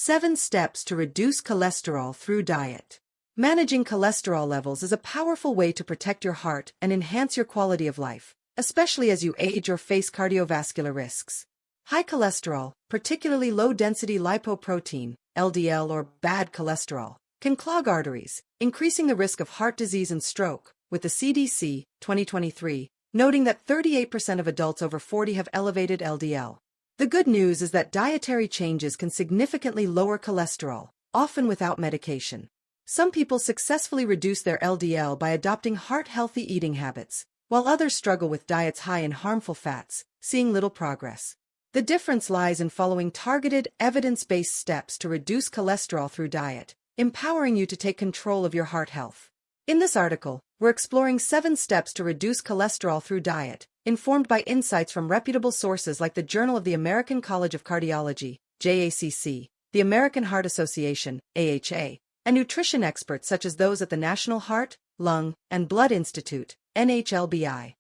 7 Steps to Reduce Cholesterol Through Diet. Managing cholesterol levels is a powerful way to protect your heart and enhance your quality of life, especially as you age or face cardiovascular risks. High cholesterol, particularly low-density lipoprotein, LDL or bad cholesterol, can clog arteries, increasing the risk of heart disease and stroke, with the CDC, 2023, noting that 38% of adults over 40 have elevated LDL. The good news is that dietary changes can significantly lower cholesterol, often without medication. Some people successfully reduce their LDL by adopting heart-healthy eating habits, while others struggle with diets high in harmful fats, seeing little progress. The difference lies in following targeted, evidence-based steps to reduce cholesterol through diet, empowering you to take control of your heart health. In this article, we're exploring 7 steps to reduce cholesterol through diet, informed by insights from reputable sources like the Journal of the American College of Cardiology, JACC, the American Heart Association, AHA, and nutrition experts such as those at the National Heart, Lung, and Blood Institute, NHLBI.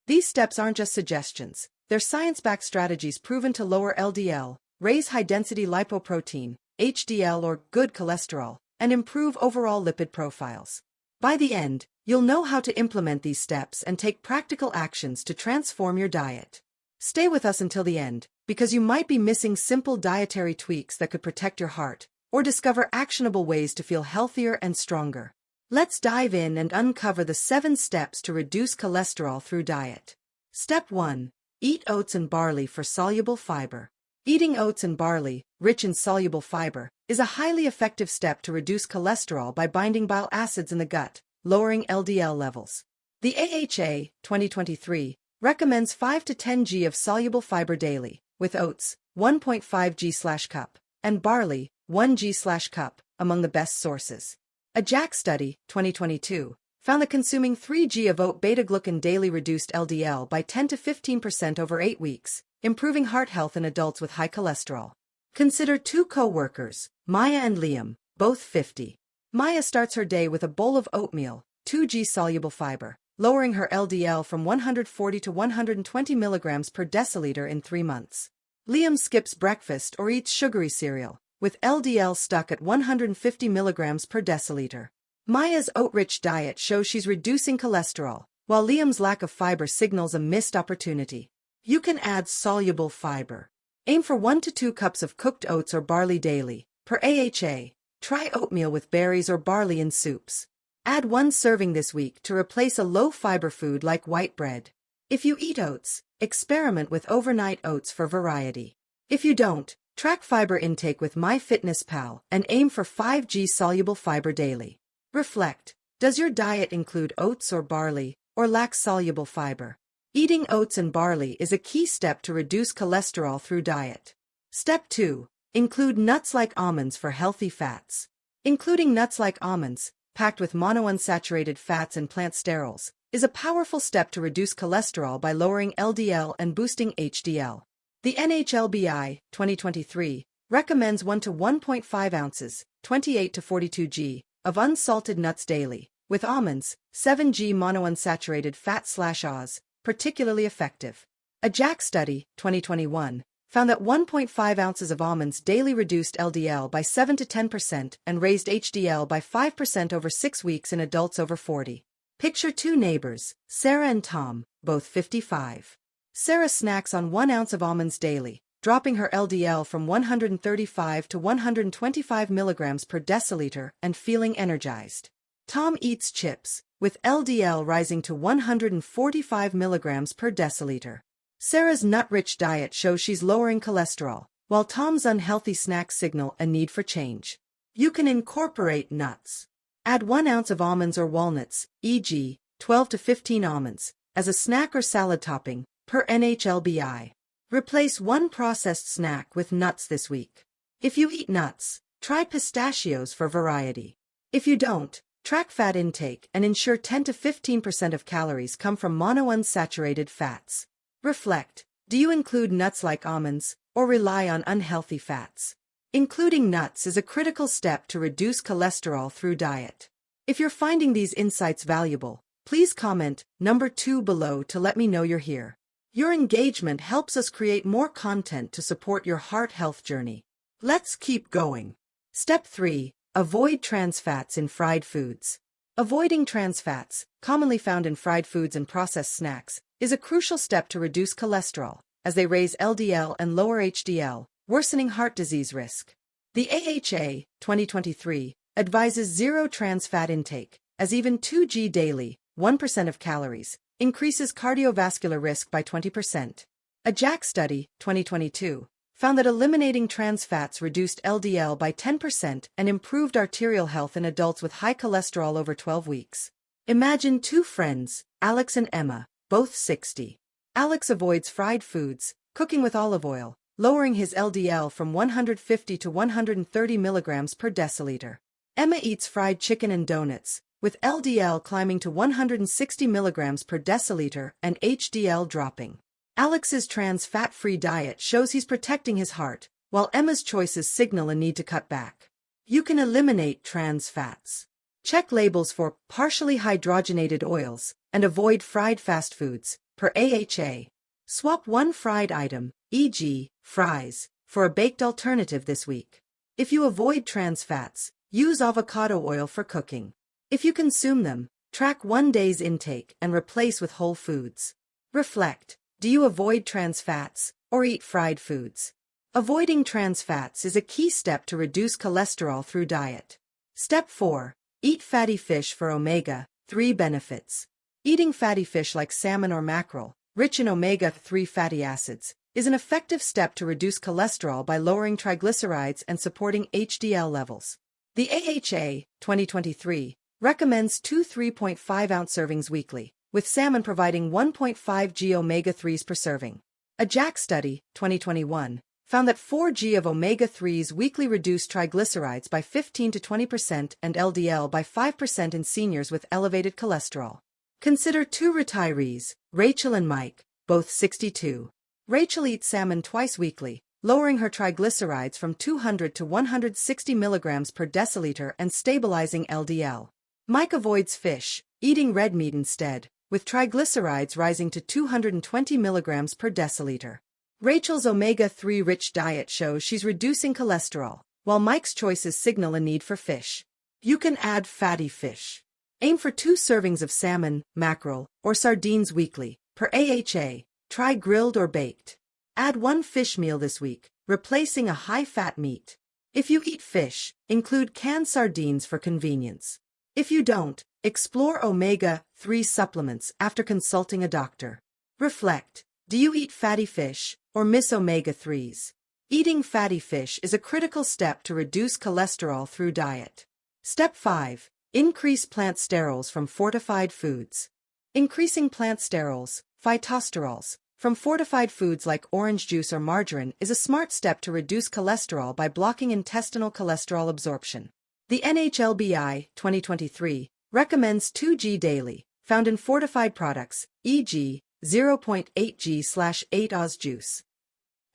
These steps aren't just suggestions, they're science-backed strategies proven to lower LDL, raise high-density lipoprotein, HDL or good cholesterol, and improve overall lipid profiles. By the end, you'll know how to implement these steps and take practical actions to transform your diet. Stay with us until the end, because you might be missing simple dietary tweaks that could protect your heart, or discover actionable ways to feel healthier and stronger. Let's dive in and uncover the 7 steps to reduce cholesterol through diet. Step 1. Eat oats and barley for soluble fiber. Eating oats and barley, rich in soluble fiber, is a highly effective step to reduce cholesterol by binding bile acids in the gut, lowering LDL levels. The AHA, 2023, recommends 5 to 10 g of soluble fiber daily, with oats, 1.5 g/cup, and barley, 1 g/cup, among the best sources. A JACC study, 2022, found that consuming 3 g of oat beta-glucan daily reduced LDL by 10 to 15% over 8 weeks, improving heart health in adults with high cholesterol. Consider 2 co-workers, Maya and Liam, both 50. Maya starts her day with a bowl of oatmeal, 2 g soluble fiber, lowering her LDL from 140 to 120 milligrams per deciliter in 3 months. Liam skips breakfast or eats sugary cereal, with LDL stuck at 150 milligrams per deciliter. Maya's oat-rich diet shows she's reducing cholesterol, while Liam's lack of fiber signals a missed opportunity. You can add soluble fiber. Aim for 1 to 2 cups of cooked oats or barley daily, per AHA. Try oatmeal with berries or barley in soups. Add 1 serving this week to replace a low-fiber food like white bread. If you eat oats, experiment with overnight oats for variety. If you don't, track fiber intake with MyFitnessPal and aim for 5 g soluble fiber daily. Reflect, does your diet include oats or barley, or lack soluble fiber? Eating oats and barley is a key step to reduce cholesterol through diet. Step 2. Include nuts like almonds for healthy fats. Including nuts like almonds, packed with monounsaturated fats and plant sterols, is a powerful step to reduce cholesterol by lowering LDL and boosting HDL. The NHLBI, 2023, recommends 1 to 1.5 ounces, 28 to 42 g, of unsalted nuts daily, with almonds, 7 g monounsaturated fat/Oz, particularly effective. A JACC study, 2021, found that 1.5 ounces of almonds daily reduced LDL by 7 to 10% and raised HDL by 5% over 6 weeks in adults over 40. Picture 2 neighbors, Sarah and Tom, both 55. Sarah snacks on 1 ounce of almonds daily, dropping her LDL from 135 to 125 milligrams per deciliter and feeling energized. Tom eats chips, with LDL rising to 145 milligrams per deciliter. Sarah's nut-rich diet shows she's lowering cholesterol, while Tom's unhealthy snacks signal a need for change. You can incorporate nuts. Add 1 ounce of almonds or walnuts, e.g., 12 to 15 almonds, as a snack or salad topping, per NHLBI. Replace 1 processed snack with nuts this week. If you eat nuts, try pistachios for variety. If you don't, track fat intake and ensure 10 to 15% of calories come from monounsaturated fats. Reflect, do you include nuts like almonds, or rely on unhealthy fats? Including nuts is a critical step to reduce cholesterol through diet. If you're finding these insights valuable, please comment number 2 below to let me know you're here. Your engagement helps us create more content to support your heart health journey. Let's keep going. Step 3. Avoid trans fats in fried foods. Avoiding trans fats, commonly found in fried foods and processed snacks, is a crucial step to reduce cholesterol, as they raise LDL and lower HDL, worsening heart disease risk. The AHA, 2023, advises zero trans fat intake, as even 2g daily, 1% of calories, increases cardiovascular risk by 20%. A JACC study, 2022, found that eliminating trans fats reduced LDL by 10% and improved arterial health in adults with high cholesterol over 12 weeks. Imagine two friends, Alex and Emma, both 60. Alex avoids fried foods, cooking with olive oil, lowering his LDL from 150 to 130 milligrams per deciliter. Emma eats fried chicken and donuts, with LDL climbing to 160 milligrams per deciliter and HDL dropping. Alex's trans fat-free diet shows he's protecting his heart, while Emma's choices signal a need to cut back. You can eliminate trans fats. Check labels for partially hydrogenated oils and avoid fried fast foods, per AHA. Swap one fried item, e.g., fries, for a baked alternative this week. If you avoid trans fats, use avocado oil for cooking. If you consume them, track one day's intake and replace with whole foods. Reflect. Do you avoid trans fats or eat fried foods? Avoiding trans fats is a key step to reduce cholesterol through diet. Step 4. Eat fatty fish for omega-3 benefits. Eating fatty fish like salmon or mackerel, rich in omega-3 fatty acids, is an effective step to reduce cholesterol by lowering triglycerides and supporting HDL levels. The AHA, 2023, recommends 2 3.5-ounce servings weekly, with salmon providing 1.5 g omega-3s per serving. A JACC study, 2021, found that 4 g of omega-3s weekly reduced triglycerides by 15 to 20% and LDL by 5% in seniors with elevated cholesterol. Consider two retirees, Rachel and Mike, both 62. Rachel eats salmon twice weekly, lowering her triglycerides from 200 to 160 milligrams per deciliter and stabilizing LDL. Mike avoids fish, eating red meat instead, with triglycerides rising to 220 milligrams per deciliter. Rachel's omega-3 rich diet shows she's reducing cholesterol, while Mike's choices signal a need for fish. You can add fatty fish. Aim for 2 servings of salmon, mackerel, or sardines weekly, per AHA. Try grilled or baked. Add 1 fish meal this week, replacing a high-fat meat. If you eat fish, include canned sardines for convenience. If you don't, explore omega-3 supplements after consulting a doctor. Reflect. Do you eat fatty fish or miss omega-3s? Eating fatty fish is a critical step to reduce cholesterol through diet. Step 5. Increase plant sterols from fortified foods. Increasing plant sterols, phytosterols, from fortified foods like orange juice or margarine is a smart step to reduce cholesterol by blocking intestinal cholesterol absorption. The NHLBI, 2023, recommends 2g daily, found in fortified products, e.g., 0.8g/8 Oz juice.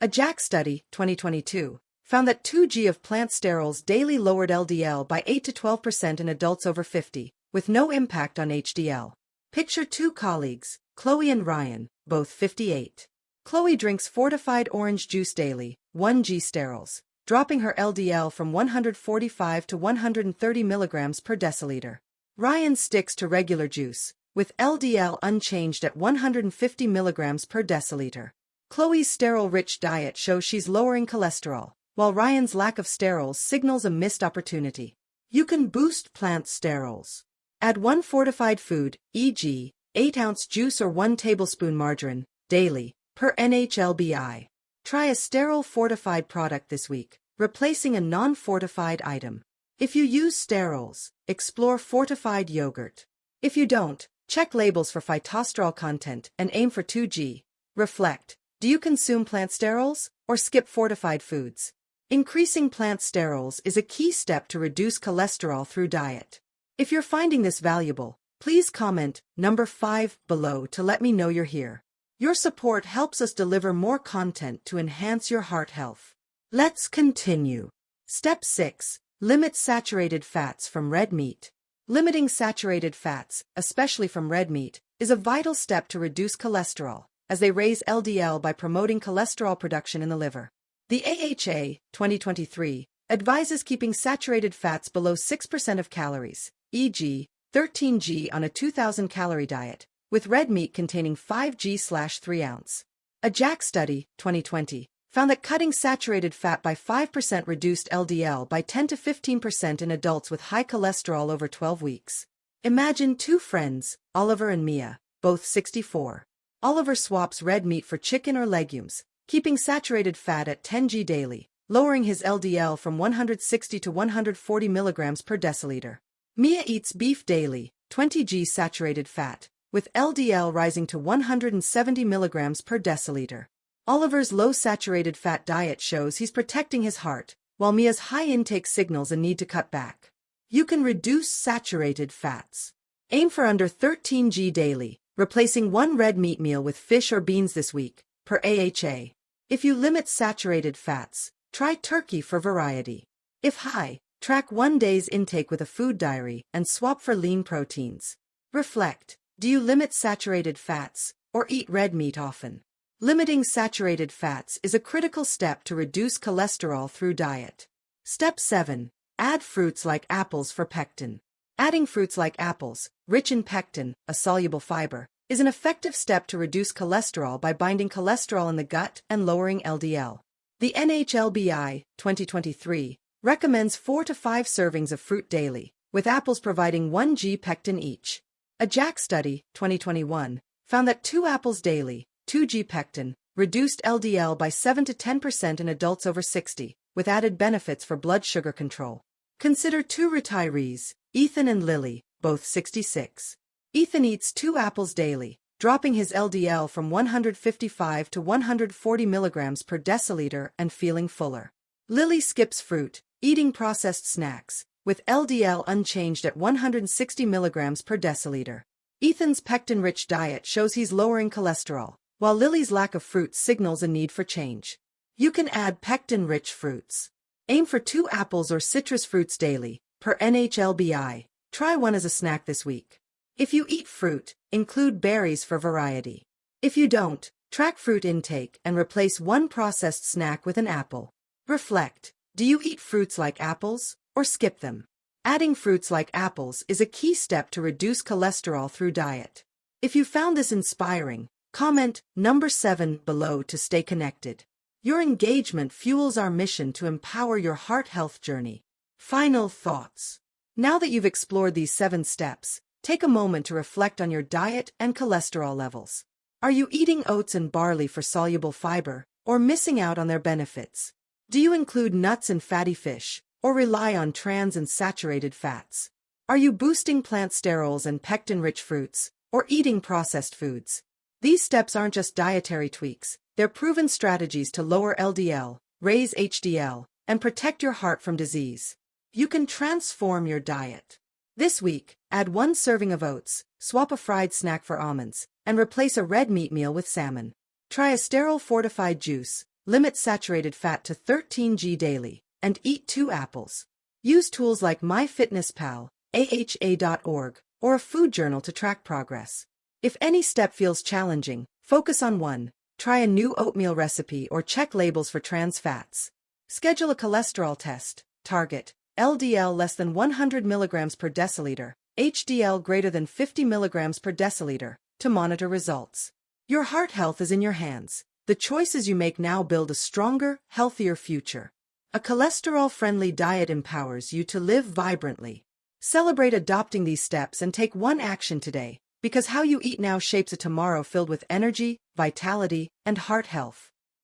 A JACC study, 2022, found that 2g of plant sterols daily lowered LDL by 8 to 12% in adults over 50, with no impact on HDL. Picture two colleagues, Chloe and Ryan, both 58. Chloe drinks fortified orange juice daily, 1g sterols, dropping her LDL from 145 to 130 milligrams per deciliter. Ryan sticks to regular juice, with LDL unchanged at 150 milligrams per deciliter. Chloe's sterol-rich diet shows she's lowering cholesterol, while Ryan's lack of sterols signals a missed opportunity. You can boost plant sterols. Add 1 fortified food, e.g., 8-ounce juice or 1 tablespoon margarine, daily, per NHLBI. Try a sterol fortified product this week, replacing a non-fortified item. If you use sterols, explore fortified yogurt. If you don't, check labels for phytosterol content and aim for 2g. Reflect. Do you consume plant sterols or skip fortified foods? Increasing plant sterols is a key step to reduce cholesterol through diet. If you're finding this valuable, please comment number 5 below to let me know you're here. Your support helps us deliver more content to enhance your heart health. Let's continue. Step 6. Limit saturated fats from red meat. Limiting saturated fats, especially from red meat, is a vital step to reduce cholesterol, as they raise LDL by promoting cholesterol production in the liver. The AHA 2023 advises keeping saturated fats below 6% of calories, e.g., 13g on a 2,000 calorie diet, with red meat containing 5g/3 ounce. A JACC study, 2020, found that cutting saturated fat by 5% reduced LDL by 10 to 15% in adults with high cholesterol over 12 weeks. Imagine two friends, Oliver and Mia, both 64. Oliver swaps red meat for chicken or legumes, keeping saturated fat at 10g daily, lowering his LDL from 160 to 140 milligrams per deciliter. Mia eats beef daily, 20g saturated fat, with LDL rising to 170 milligrams per deciliter. Oliver's low saturated fat diet shows he's protecting his heart, while Mia's high intake signals a need to cut back. You can reduce saturated fats. Aim for under 13g daily, replacing one red meat meal with fish or beans this week, per AHA. If you limit saturated fats, try turkey for variety. If high, track one day's intake with a food diary and swap for lean proteins. Reflect, do you limit saturated fats, or eat red meat often? Limiting saturated fats is a critical step to reduce cholesterol through diet. Step 7. Add fruits like apples for pectin. Adding fruits like apples, rich in pectin, a soluble fiber, is an effective step to reduce cholesterol by binding cholesterol in the gut and lowering LDL. The NHLBI, 2023, recommends 4 to 5 servings of fruit daily, with apples providing 1g pectin each. A JACC study, 2021, found that 2 apples daily, 2g pectin, reduced LDL by 7 to 10% in adults over 60, with added benefits for blood sugar control. Consider 2 retirees, Ethan and Lily, both 66. Ethan eats 2 apples daily, dropping his LDL from 155 to 140 milligrams per deciliter and feeling fuller. Lily skips fruit, eating processed snacks, with LDL unchanged at 160 milligrams per deciliter. Ethan's pectin-rich diet shows he's lowering cholesterol, while Lily's lack of fruit signals a need for change. You can add pectin-rich fruits. Aim for 2 apples or citrus fruits daily, per NHLBI. Try one as a snack this week. If you eat fruit, include berries for variety. If you don't, track fruit intake and replace one processed snack with an apple. Reflect, do you eat fruits like apples, or skip them? Adding fruits like apples is a key step to reduce cholesterol through diet. If you found this inspiring, comment number 7 below to stay connected. Your engagement fuels our mission to empower your heart health journey. Final thoughts. Now that you've explored these 7 steps, take a moment to reflect on your diet and cholesterol levels. Are you eating oats and barley for soluble fiber, or missing out on their benefits? Do you include nuts and fatty fish, or rely on trans and saturated fats? Are you boosting plant sterols and pectin-rich fruits, or eating processed foods? These steps aren't just dietary tweaks, they're proven strategies to lower LDL, raise HDL, and protect your heart from disease. You can transform your diet. This week, add 1 serving of oats, swap a fried snack for almonds, and replace a red meat meal with salmon. Try a sterile fortified juice, limit saturated fat to 13g daily, and eat 2 apples. Use tools like MyFitnessPal, AHA.org, or a food journal to track progress. If any step feels challenging, focus on one. Try a new oatmeal recipe or check labels for trans fats. Schedule a cholesterol test. Target LDL less than 100 milligrams per deciliter, HDL greater than 50 milligrams per deciliter, to monitor results. Your heart health is in your hands. The choices you make now build a stronger, healthier future. A cholesterol-friendly diet empowers you to live vibrantly. Celebrate adopting these steps and take one action today, because how you eat now shapes a tomorrow filled with energy, vitality, and heart health.